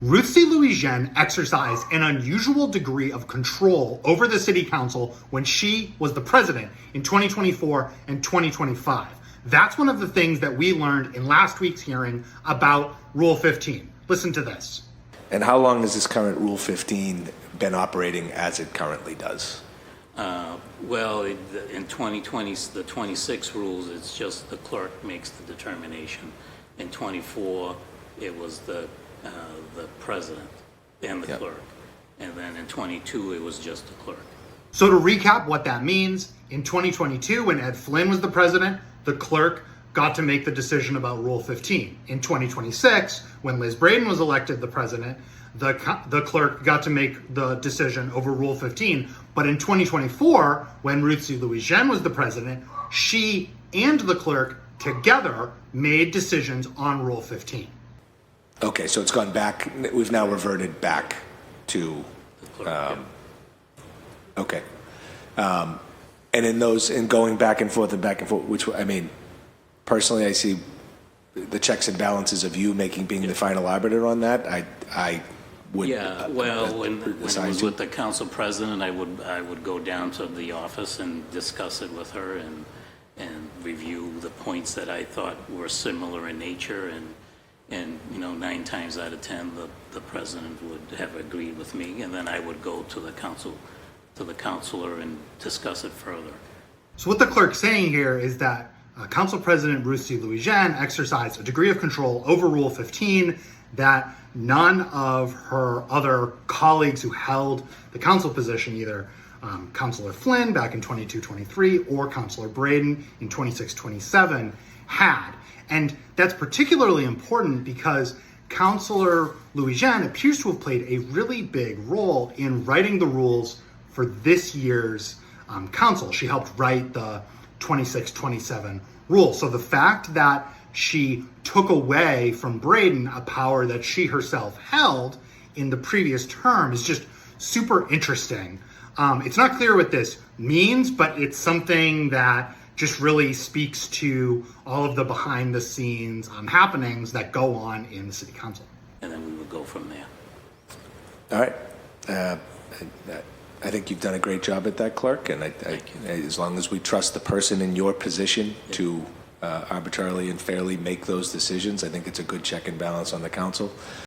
Ruthzee Louijeune exercised an unusual degree of control over the city council when she was the president in 2024 and 2025. That's one of the things that we learned in last week's hearing about Rule 15. Listen to this. And how long has this current Rule 15 been operating as it currently does? In 2020, the 26 rules, it's just the clerk makes the determination. In 24, it was the president and the clerk. And then in 22, it was just the clerk. So to recap what that means, in 2022, when Ed Flynn was the president, the clerk got to make the decision about Rule 15. In 2026, when Liz Breadon was elected the president, the clerk got to make the decision over Rule 15. But in 2024, when Ruthzee Louijeune was the president, she and the clerk together made decisions on Rule 15. Okay, so it's gone back. We've now reverted back to. The clerk, Okay. And in going back and forth, which, I mean, personally, I see the checks and balances of you being the final arbiter on that. I would. Yeah, when it was with the council president, I would go down to the office and discuss it with her and review the points that I thought were similar in nature, and 9 times out of 10 the president would have agreed with me, and then I would go to the councilor and discuss it further. So what the clerk's saying here is that Council President Ruthzee Louijeune exercised a degree of control over Rule 15 that none of her other colleagues who held the council position, either Councilor Flynn back in 22-23 or Councilor Breadon in 26-27, had. And that's particularly important because Councilor Louijeune appears to have played a really big role in writing the rules for this year's council. She helped write the 26-27 rule. So the fact that she took away from Breadon a power that she herself held in the previous term is just super interesting. It's not clear what this means, but it's something that just really speaks to all of the behind the scenes happenings that go on in the city council. And then we would go from there. All right. I think you've done a great job at that, clerk, and as long as we trust the person in your position to arbitrarily and fairly make those decisions, I think it's a good check and balance on the council.